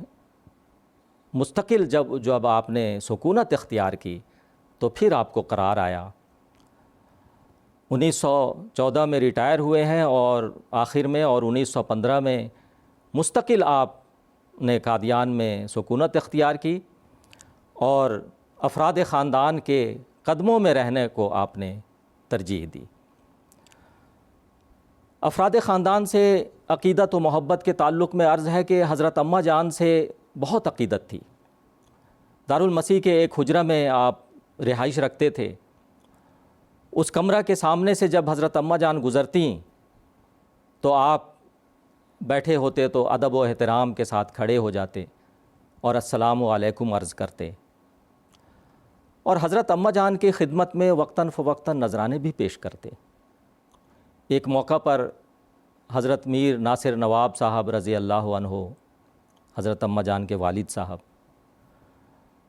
مستقل جب آپ نے سکونت اختیار کی تو پھر آپ کو قرار آیا۔ 1914 میں ریٹائر ہوئے ہیں اور آخر میں، اور 1915 میں مستقل آپ نے قادیان میں سکونت اختیار کی اور افراد خاندان کے قدموں میں رہنے کو آپ نے ترجیح دی۔ افراد خاندان سے عقیدت و محبت کے تعلق میں عرض ہے کہ حضرت اماں جان سے بہت عقیدت تھی۔ دارالمسیح کے ایک حجرہ میں آپ رہائش رکھتے تھے۔ اس کمرہ کے سامنے سے جب حضرت اماں جان گزرتیں تو آپ بیٹھے ہوتے تو ادب و احترام کے ساتھ کھڑے ہو جاتے اور السلام علیکم عرض کرتے، اور حضرت اماں جان کی خدمت میں وقتاً فوقتاً نذرانے بھی پیش کرتے۔ ایک موقع پر حضرت میر ناصر نواب صاحب رضی اللہ عنہ، حضرت اماں جان کے والد صاحب،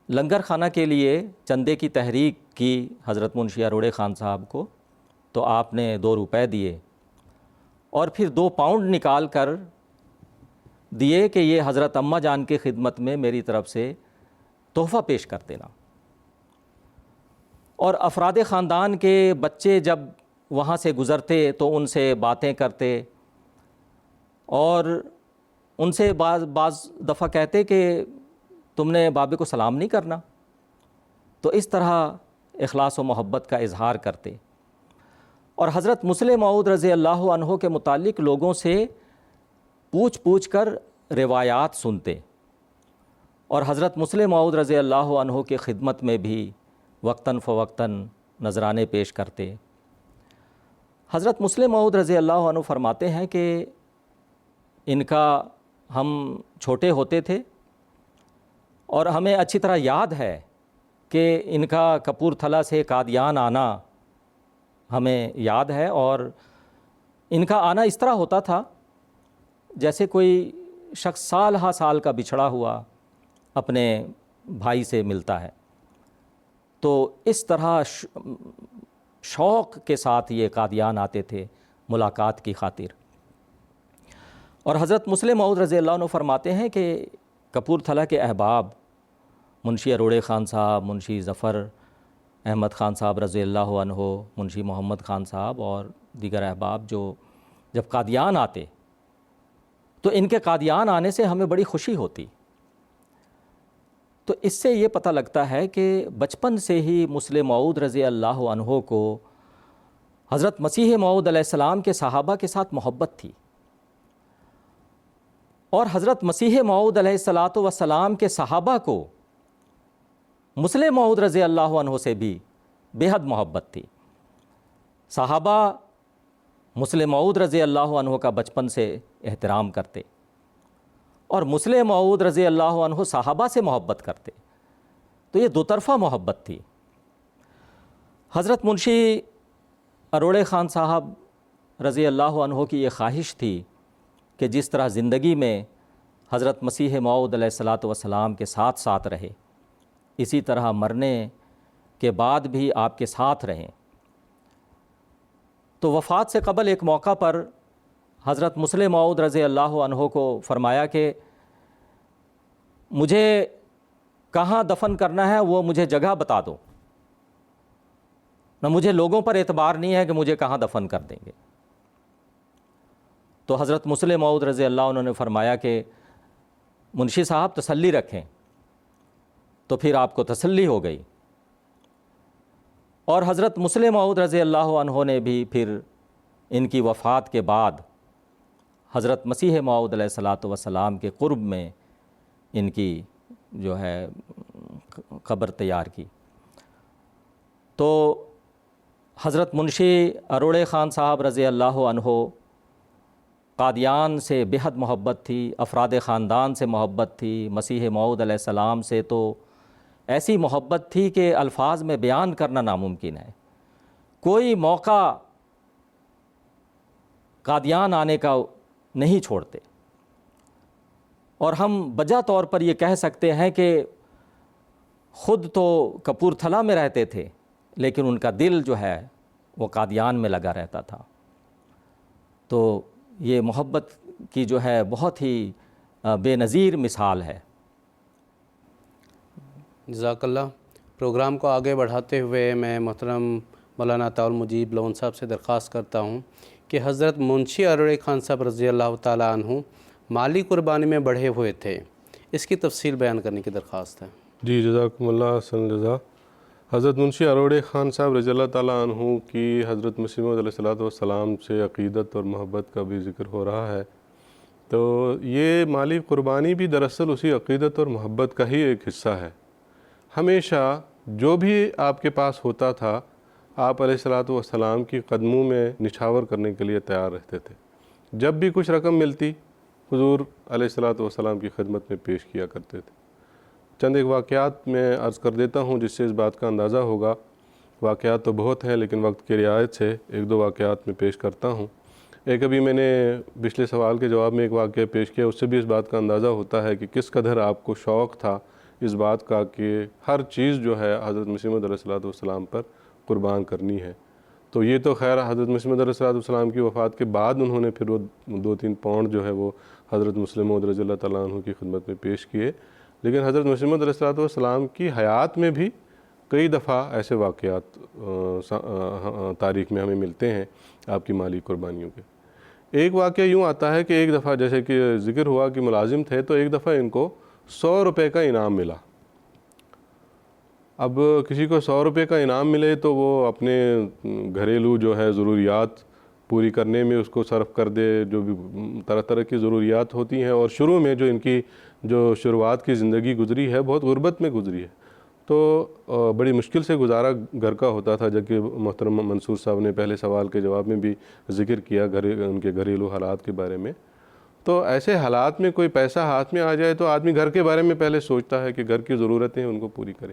لنگر خانہ کے لیے چندے کی تحریک کی حضرت منشی اروڑے خان صاحب کو، تو آپ نے 2 روپے دیے اور پھر 2 پاؤنڈ نکال کر دیے کہ یہ حضرت اماں جان کی خدمت میں میری طرف سے تحفہ پیش کر دینا۔ اور افراد خاندان کے بچے جب وہاں سے گزرتے تو ان سے باتیں کرتے اور ان سے بعض دفعہ کہتے کہ تم نے بابے کو سلام نہیں کرنا، تو اس طرح اخلاص و محبت کا اظہار کرتے۔ اور حضرت مسلم موعود رضی اللہ عنہ کے متعلق لوگوں سے پوچھ کر روایات سنتے، اور حضرت مسلم موعود رضی اللہ عنہ کی خدمت میں بھی وقتاً فوقتاً نذرانے پیش کرتے۔ حضرت مسلم موعود رضی اللہ عنہ فرماتے ہیں کہ ان کا ہم چھوٹے ہوتے تھے اور ہمیں اچھی طرح یاد ہے کہ ان کا کپورتھلا سے قادیان آنا ہمیں یاد ہے، اور ان کا آنا اس طرح ہوتا تھا جیسے کوئی شخص سال ہا سال کا بچھڑا ہوا اپنے بھائی سے ملتا ہے، تو اس طرح شوق کے ساتھ یہ قادیان آتے تھے ملاقات کی خاطر۔ اور حضرت مسلم موعود رضی اللہ عنہ فرماتے ہیں کہ کپورتھلا کے احباب منشی اروڑے خان صاحب، منشی ظفر احمد خان صاحب رضی اللہ عنہ، منشی محمد خان صاحب اور دیگر احباب جو جب قادیان آتے تو ان کے قادیان آنے سے ہمیں بڑی خوشی ہوتی۔ تو اس سے یہ پتہ لگتا ہے کہ بچپن سے ہی مسلم موعود رضی اللہ عنہ کو حضرت مسیح موعود علیہ السلام کے صحابہ کے ساتھ محبت تھی، اور حضرت مسیح موعود علیہ السلام کے صحابہ کو مسلم موعود رضی اللہ عنہ سے بھی بے حد محبت تھی۔ صحابہ مسلم موعود رضی اللہ عنہ کا بچپن سے احترام کرتے اور مسلم موعود رضی اللہ عنہ صحابہ سے محبت کرتے، تو یہ دو طرفہ محبت تھی۔ حضرت منشی اروڑے خان صاحب رضی اللہ عنہ کی یہ خواہش تھی کہ جس طرح زندگی میں حضرت مسیح موعود علیہ الصلاۃ والسلام کے ساتھ ساتھ رہے، اسی طرح مرنے کے بعد بھی آپ کے ساتھ رہیں۔ تو وفات سے قبل ایک موقع پر حضرت مسلم موعود رضی اللہ عنہ کو فرمایا کہ مجھے کہاں دفن کرنا ہے وہ مجھے جگہ بتا دو، نہ مجھے لوگوں پر اعتبار نہیں ہے کہ مجھے کہاں دفن کر دیں گے۔ تو حضرت مسلم موعود رضی اللہ عنہ نے فرمایا کہ منشی صاحب تسلی رکھیں، تو پھر آپ کو تسلی ہو گئی، اور حضرت مسلم موعود رضی اللہ عنہ نے بھی پھر ان کی وفات کے بعد حضرت مسیح موعود علیہ الصلاۃ والسلام کے قرب میں ان کی جو ہے قبر تیار کی۔ تو حضرت منشی اروڑے خان صاحب رضی اللہ عنہ قادیان سے بے حد محبت تھی، افراد خاندان سے محبت تھی، مسیح موعود علیہ السلام سے تو ایسی محبت تھی کہ الفاظ میں بیان کرنا ناممکن ہے۔ کوئی موقع قادیان آنے کا نہیں چھوڑتے، اور ہم بجا طور پر یہ کہہ سکتے ہیں کہ خود تو کپورتھلا میں رہتے تھے لیکن ان کا دل جو ہے وہ قادیان میں لگا رہتا تھا۔ تو یہ محبت کی جو ہے بہت ہی بے نظیر مثال ہے۔ جزاک اللہ۔ پروگرام کو آگے بڑھاتے ہوئے میں محترم مولانا عطاء المجیب لون صاحب سے درخواست کرتا ہوں کہ حضرت منشی اروڑے خان صاحب رضی اللہ تعالیٰ عنہ مالی قربانی میں بڑھے ہوئے تھے، اس کی تفصیل بیان کرنے کی درخواست ہے۔ جی جزاکم اللہ حسن جزا۔ حضرت منشی اروڑے خان صاحب رضی اللہ تعالیٰ عنہ کی حضرت مسیح موعود علیہ الصلاۃ والسلام سے عقیدت اور محبت کا بھی ذکر ہو رہا ہے، تو یہ مالی قربانی بھی دراصل اسی عقیدت اور محبت کا ہی ایک حصہ ہے۔ ہمیشہ جو بھی آپ کے پاس ہوتا تھا آپ علیہ الصلاۃ والسلام کی قدموں میں نچھاور کرنے کے لیے تیار رہتے تھے۔ جب بھی کچھ رقم ملتی حضور علیہ الصلاۃ والسلام کی خدمت میں پیش کیا کرتے تھے۔ چند ایک واقعات میں عرض کر دیتا ہوں جس سے اس بات کا اندازہ ہوگا۔ واقعات تو بہت ہیں لیکن وقت کی رعایت سے ایک دو واقعات میں پیش کرتا ہوں۔ ایک ابھی میں نے پچھلے سوال کے جواب میں ایک واقعہ پیش کیا، اس سے بھی اس بات کا اندازہ ہوتا ہے کہ کس قدر آپ کو شوق تھا اس بات کا کہ ہر چیز جو ہے حضرت مسیح موعود علیہ الصلاۃ والسلام پر قربان کرنی ہے۔ تو یہ تو خیر حضرت مسیح موعود علیہ الصلاۃ والسلام کی وفات کے بعد انہوں نے پھر وہ 2-3 پاؤنڈ جو ہے وہ حضرت مسلم موعود رضی اللہ تعالیٰ عنہ کی خدمت میں پیش کیے، لیکن حضرت مسیح موعود علیہ الصلاۃ والسلام کی حیات میں بھی کئی دفعہ ایسے واقعات تاریخ میں ہمیں ملتے ہیں آپ کی مالی قربانیوں کے۔ ایک واقعہ یوں آتا ہے کہ ایک دفعہ جیسے کہ ذکر ہوا کہ ملازم تھے تو ایک دفعہ ان کو 100 روپے کا انعام ملا۔ اب کسی کو 100 روپے کا انعام ملے تو وہ اپنے گھریلو جو ہے ضروریات پوری کرنے میں اس کو صرف کر دے، جو بھی طرح طرح کی ضروریات ہوتی ہیں، اور شروع میں جو ان کی جو شروعات کی زندگی گزری ہے بہت غربت میں گزری ہے، تو بڑی مشکل سے گزارا گھر کا ہوتا تھا، جبکہ محترم منصور صاحب نے پہلے سوال کے جواب میں بھی ذکر کیا ان کے گھریلو حالات کے بارے میں۔ تو ایسے حالات میں کوئی پیسہ ہاتھ میں آ جائے تو آدمی گھر کے بارے میں پہلے سوچتا ہے کہ گھر کی ضرورتیں ان کو پوری کرے،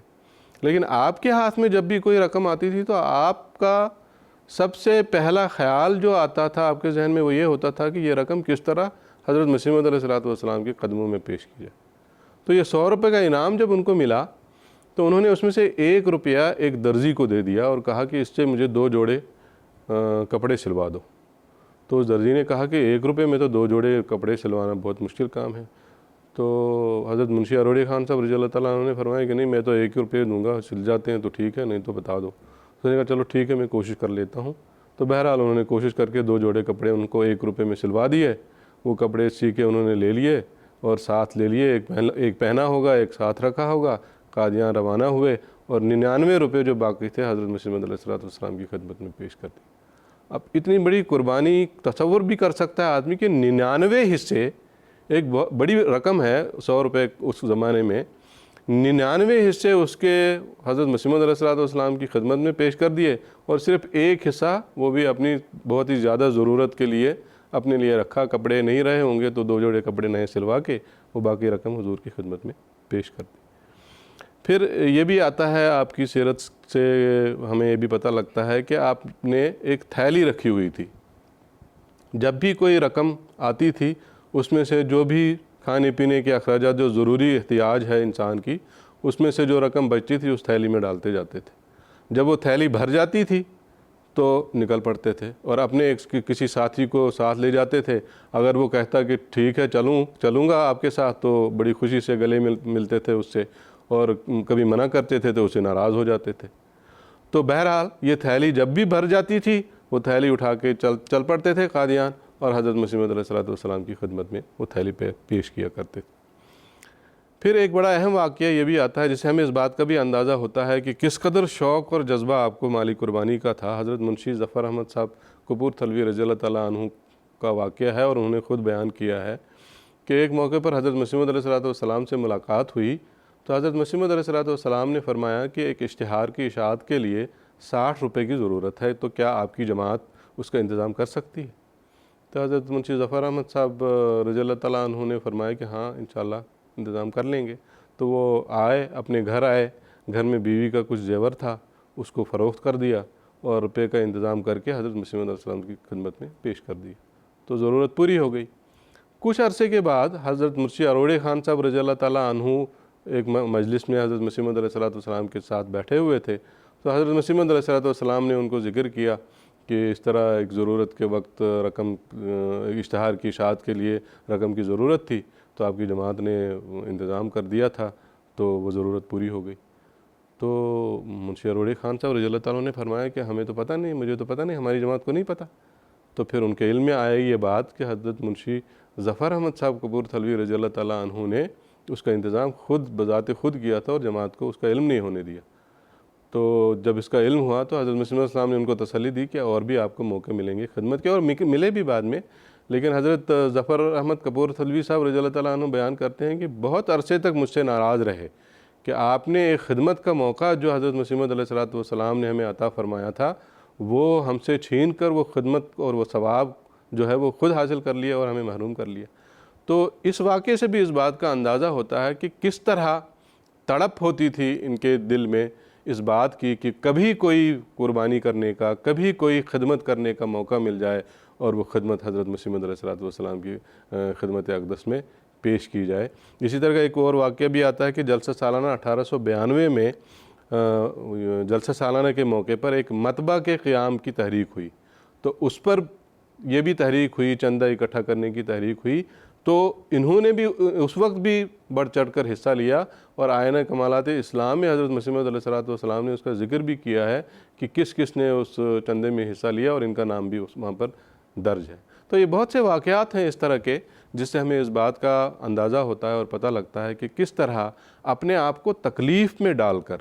لیکن آپ کے ہاتھ میں جب بھی کوئی رقم آتی تھی تو آپ کا سب سے پہلا خیال جو آتا تھا آپ کے ذہن میں وہ یہ ہوتا تھا کہ یہ رقم کس طرح حضرت مسیح موعود علیہ الصلاۃ والسلام کے قدموں میں پیش کی جائے۔ تو یہ 100 روپے کا انعام جب ان کو ملا تو انہوں نے اس میں سے 1 روپیہ ایک درزی کو دے دیا اور کہا کہ اس سے مجھے 2 جوڑے کپڑے سلوا دو۔ تو اس درزی نے کہا کہ 1 روپے میں تو 2 جوڑے کپڑے سلوانا بہت مشکل کام ہے۔ تو حضرت منشی اروڑے خان صاحب رضی اللہ تعالیٰ عنہ نے فرمایا کہ نہیں میں تو 1 روپے دوں گا، سل جاتے ہیں تو ٹھیک ہے، نہیں تو بتا دو۔ تو نے کہا چلو ٹھیک ہے میں کوشش کر لیتا ہوں۔ تو بہرحال انہوں نے کوشش کر کے 2 جوڑے کپڑے ان کو 1 روپے میں سلوا دیے۔ وہ کپڑے سی کے انہوں نے لے لیے اور ساتھ لے لیے، ایک پہنا ہوگا ایک ساتھ رکھا ہوگا، قادیان روانہ ہوئے اور 99 روپے جو باقی تھے حضرت مسیح موعود علیہ الصلاۃ والسلام کی خدمت میں پیش کر دی۔ اب اتنی بڑی قربانی تصور بھی کر سکتا ہے آدمی کہ 99 حصے ایک بڑی رقم ہے 100 روپے اس زمانے میں، 99 حصے اس کے حضرت مسیح موعود علیہ السلام کی خدمت میں پیش کر دیے، اور صرف ایک حصہ وہ بھی اپنی بہت ہی زیادہ ضرورت کے لیے اپنے لیے رکھا۔ کپڑے نہیں رہے ہوں گے تو 2 جوڑے کپڑے نئے سلوا کے وہ باقی رقم حضور کی خدمت میں پیش کر دی۔ پھر یہ بھی آتا ہے آپ کی سیرت سے ہمیں یہ بھی پتہ لگتا ہے کہ آپ نے ایک تھیلی رکھی ہوئی تھی، جب بھی کوئی رقم آتی تھی اس میں سے جو بھی کھانے پینے کے اخراجات جو ضروری احتیاج ہے انسان کی، اس میں سے جو رقم بچتی تھی اس تھیلی میں ڈالتے جاتے تھے۔ جب وہ تھیلی بھر جاتی تھی تو نکل پڑتے تھے اور اپنے کسی ساتھی کو ساتھ لے جاتے تھے۔ اگر وہ کہتا کہ ٹھیک ہے چلوں گا آپ کے ساتھ، تو بڑی خوشی سے گلے ملتے تھے اس سے، اور کبھی منع کرتے تھے تو اسے ناراض ہو جاتے تھے۔ تو بہرحال یہ تھیلی جب بھی بھر جاتی تھی وہ تھیلی اٹھا کے چل پڑتے تھے قادیان، اور حضرت مسیح موعود علیہ السلام کی خدمت میں وہ تھیلی پیش کیا کرتے تھے۔ پھر ایک بڑا اہم واقعہ یہ بھی آتا ہے جس سے ہمیں اس بات کا بھی اندازہ ہوتا ہے کہ کس قدر شوق اور جذبہ آپ کو مالی قربانی کا تھا۔ حضرت منشی ظفر احمد صاحب کپورتھلوی رضی اللہ تعالیٰ عنہ کا واقعہ ہے، اور انہوں نے خود بیان کیا ہے کہ ایک موقع پر حضرت مسیح موعود علیہ السلام سے ملاقات ہوئی تو حضرت مسیح موعود علیہ السلام نے فرمایا کہ ایک اشتہار کی اشاعت کے لیے 60 روپے کی ضرورت ہے، تو کیا آپ کی جماعت اس کا انتظام کر سکتی ہے؟ تو حضرت منشی ظفر احمد صاحب رضی اللہ تعالیٰ عنہ نے فرمایا کہ ہاں انشاءاللہ انتظام کر لیں گے۔ تو وہ اپنے گھر آئے، گھر میں بیوی کا کچھ زیور تھا اس کو فروخت کر دیا اور روپے کا انتظام کر کے حضرت مسیح موعود علیہ السلام کی خدمت میں پیش کر دیا، تو ضرورت پوری ہو گئی۔ کچھ عرصے کے بعد حضرت مرشد اروڑے خان صاحب رضی اللہ تعالیٰ عنہ ایک مجلس میں حضرت مسیح موعود علیہ السلام کے ساتھ بیٹھے ہوئے تھے، تو حضرت مسیح موعود علیہ السلام نے ان کو ذکر کیا کہ اس طرح ایک ضرورت کے وقت رقم اشتہار کی اشاعت کے لیے رقم کی ضرورت تھی، تو آپ کی جماعت نے انتظام کر دیا تھا، تو وہ ضرورت پوری ہو گئی۔ تو منشی اروڑے خان صاحب رضی اللہ تعالیٰ نے فرمایا کہ ہمیں تو پتہ نہیں، مجھے تو پتہ نہیں، ہماری جماعت کو نہیں پتہ۔ تو پھر ان کے علم میں آئے یہ بات کہ حضرت منشی ظفر احمد صاحب کپورتھلوی رضی اللہ تعالیٰ عنہ نے اس کا انتظام بذات خود کیا تھا اور جماعت کو اس کا علم نہیں ہونے دیا۔ تو جب اس کا علم ہوا تو حضرت مسیح علیہ السلام نے ان کو تسلی دی کہ اور بھی آپ کو موقع ملیں گے خدمت کے، اور ملے بھی بعد میں۔ لیکن حضرت ظفر احمد کپورتھلوی صاحب رضی اللہ تعالیٰ عنہ بیان کرتے ہیں کہ بہت عرصے تک مجھ سے ناراض رہے کہ آپ نے ایک خدمت کا موقع جو حضرت مسیح موعود علیہ السلام نے ہمیں عطا فرمایا تھا وہ ہم سے چھین کر وہ خدمت اور وہ ثواب جو ہے وہ خود حاصل کر لیا اور ہمیں محروم کر لیا۔ تو اس واقعے سے بھی اس بات کا اندازہ ہوتا ہے کہ کس طرح تڑپ ہوتی تھی ان کے دل میں اس بات کی کہ کبھی کوئی قربانی کرنے کا، کبھی کوئی خدمت کرنے کا موقع مل جائے اور وہ خدمت حضرت مسیح موعود علیہ السلام کی خدمت اقدس میں پیش کی جائے۔ اسی طرح کا ایک اور واقعہ بھی آتا ہے کہ جلسہ سالانہ 1892 میں جلسہ سالانہ کے موقع پر ایک مطبع کے قیام کی تحریک ہوئی، تو اس پر یہ بھی تحریک ہوئی، چندہ اکٹھا کرنے کی تحریک ہوئی، تو انہوں نے بھی اس وقت بھی بڑھ چڑھ کر حصہ لیا، اور آئینہ کمالات اسلام میں حضرت مسیح موعود علیہ السلام نے اس کا ذکر بھی کیا ہے کہ کس کس نے اس چندے میں حصہ لیا، اور ان کا نام بھی وہاں پر درج ہے۔ تو یہ بہت سے واقعات ہیں اس طرح کے جس سے ہمیں اس بات کا اندازہ ہوتا ہے اور پتہ لگتا ہے کہ کس طرح اپنے آپ کو تکلیف میں ڈال کر،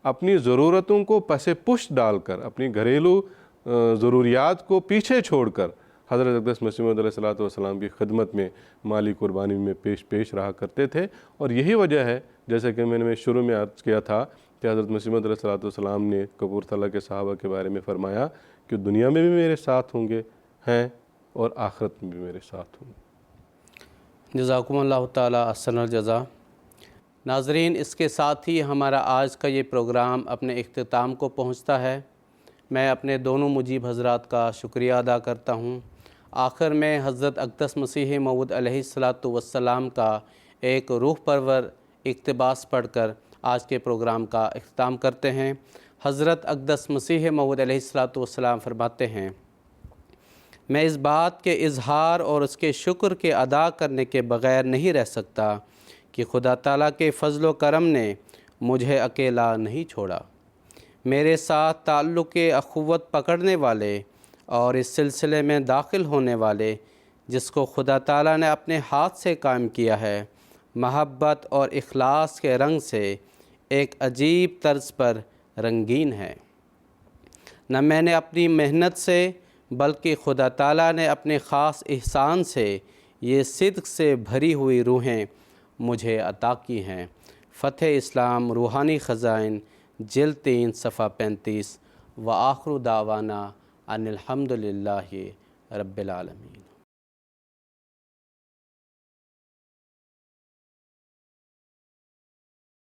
اپنی ضرورتوں کو پس پشت ڈال کر، اپنی گھریلو ضروریات کو پیچھے چھوڑ کر حضرت اقدس مسیح موعود علیہ السلام کی خدمت میں مالی قربانی میں پیش رہا کرتے تھے۔ اور یہی وجہ ہے جیسے کہ میں نے شروع میں عرض کیا تھا کہ حضرت مسیح موعود علیہ السلام نے کپورتھلا کے صحابہ کے بارے میں فرمایا کہ دنیا میں بھی میرے ساتھ ہوں گے ہیں اور آخرت میں بھی میرے ساتھ ہوں گے۔ جزاکم اللہ تعالیٰ احسن الجزا۔ ناظرین، اس کے ساتھ ہی ہمارا آج کا یہ پروگرام اپنے اختتام کو پہنچتا ہے۔ میں اپنے دونوں مجیب حضرات کا شکریہ ادا کرتا ہوں۔ آخر میں حضرت اقدس مسیح موعود علیہ السلام کا ایک روح پرور اقتباس پڑھ کر آج کے پروگرام کا اختتام کرتے ہیں۔ حضرت اقدس مسیح موعود علیہ السلام فرماتے ہیں، میں اس بات کے اظہار اور اس کے شکر کے ادا کرنے کے بغیر نہیں رہ سکتا کہ خدا تعالیٰ کے فضل و کرم نے مجھے اکیلا نہیں چھوڑا۔ میرے ساتھ تعلق اخوت پکڑنے والے اور اس سلسلے میں داخل ہونے والے جس کو خدا تعالیٰ نے اپنے ہاتھ سے قائم کیا ہے، محبت اور اخلاص کے رنگ سے ایک عجیب طرز پر رنگین ہے۔ نہ میں نے اپنی محنت سے بلکہ خدا تعالیٰ نے اپنے خاص احسان سے یہ صدق سے بھری ہوئی روحیں مجھے عطا کی ہیں۔ فتح اسلام روحانی خزائن جلد 3 صفحہ 35 وآخر دعوانا ان الحمد للہ رب العالمین۔